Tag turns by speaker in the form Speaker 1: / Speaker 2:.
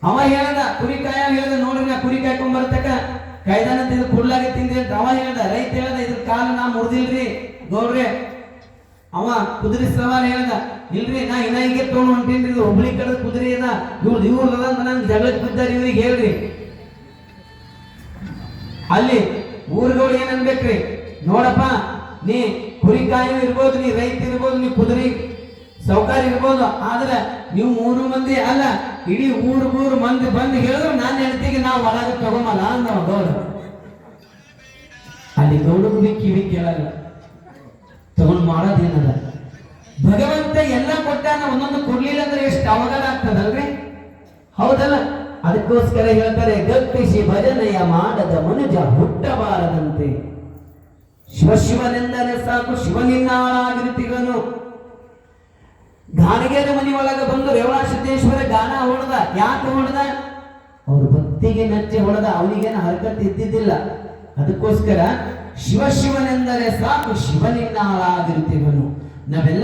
Speaker 1: ಅವ ಹೇಳ್ದ ಕುರಿ ಕಾಯ ಹೇಳ್ದ, ನೋಡ್ರಿ ನಾ ಕುರಿ ಕಾಯ್ಕೊಂಡ್ ಬರ್ತಕ್ಕ ಕಾಯ್ದಾನ ತಿಂದು ಕುಡ್ಲಾಗೆ ತಿಂದ್ರಿ ಅಂತ ಅವ ಹೇಳ್ದ. ರೈತ ಹೇಳ್ದ ಇದ್ರ ಕಾಲು ನಾ ಮುರಿದಿಲ್ರಿ ನೋಡ್ರಿ. ಅವ ಕುದುರೆ ಸವಾರ ಹೇಳ್ದ, ಇಲ್ರಿ ನಾ ಇನ್ನ ಹೀಗೆ ತೊಗೊಂಡು ಹೊಂಟೇನ್ರಿ, ಇದು ಹುಬ್ಳಿ ಕಡೆ ಕುದುರೆ ಅದ, ಇವ್ರದ ನಂಗೆ ಜಗಳಕ್ಕೆ ಬಿದ್ದಾರ, ಇವ್ರಿಗೆ ಹೇಳ್ರಿ. ಅಲ್ಲಿ ಊರುಗಳು ಏನ್ ಅನ್ಬೇಕ್ರಿ, ನೋಡಪ್ಪ ನೀ ಕುರಿ ಕಾಯು ಇರ್ಬೋದು, ನೀ ರೈತ ಇರ್ಬೋದು, ನೀ ಕುದುರೆ ಸೌಕಾರ ಇರ್ಬೋದು, ಆದ್ರೆ ನೀವು 3 ಮಂದಿ ಅಲ್ಲ, ಇಡೀ ಊರು ಮಂದಿ ಬಂದು ಹೇಳಿದ್ರು ನಾನು ಹೆಂಡತಿಗೆ ನಾವು ಒಳಗೆ ತಗೊಂಬಲ್ಲ ಅಂದವ ಗೌಡ. ಅಲ್ಲಿ ಗೌಡರು ಕಿವಿ ಕೇಳಲ್ಲ, ತಗೊಂಡ್ ಮಾಡೋದೇನದ. ಭಗವಂತ ಎಲ್ಲ ಕೊಟ್ಟಾನ, ಒಂದೊಂದು ಕೊಡ್ಲಿಲ್ಲ ಅಂದ್ರೆ ಎಷ್ಟು ಅವಘಡ ಆಗ್ತದಲ್ರಿ, ಹೌದಲ್ಲ? ಅದಕ್ಕೋಸ್ಕರ ಹೇಳ್ತಾರೆ, ಗಪ್ಪಿಸಿ ಭಜನೆಯ ಮಾಡದ ಮನುಜ ಹುಟ್ಟಬಾರದಂತೆ. ಶಿವನೆಂದರೆ ಸಾಕು ಶಿವನಿನ್ನಾಳಾಗಿರುತ್ತಿಗನು. ಗಾಣಿಗೆರ ಮನಿ ಒಳಗ ಬಂದು ರೇವಣ ಸಿದ್ದೇಶ್ವರ ಗಾನ ಹೊಡೆದ. ಯಾಕೆ ಹೊಡೆದ? ಅವ್ರ ಭಕ್ತಿಗೆ ಮೆಚ್ಚಿ ಹೊಡೆದ, ಅವನಿಗೇನು ಹರಕತ್ ಇದ್ದಿದ್ದಿಲ್ಲ. ಅದಕ್ಕೋಸ್ಕರ ಶಿವನೆಂದರೆ ಸಾಕು ಶಿವನಿನ್ನಾಳಾಗಿರುತ್ತಿಗನು. ನಾವೆಲ್ಲ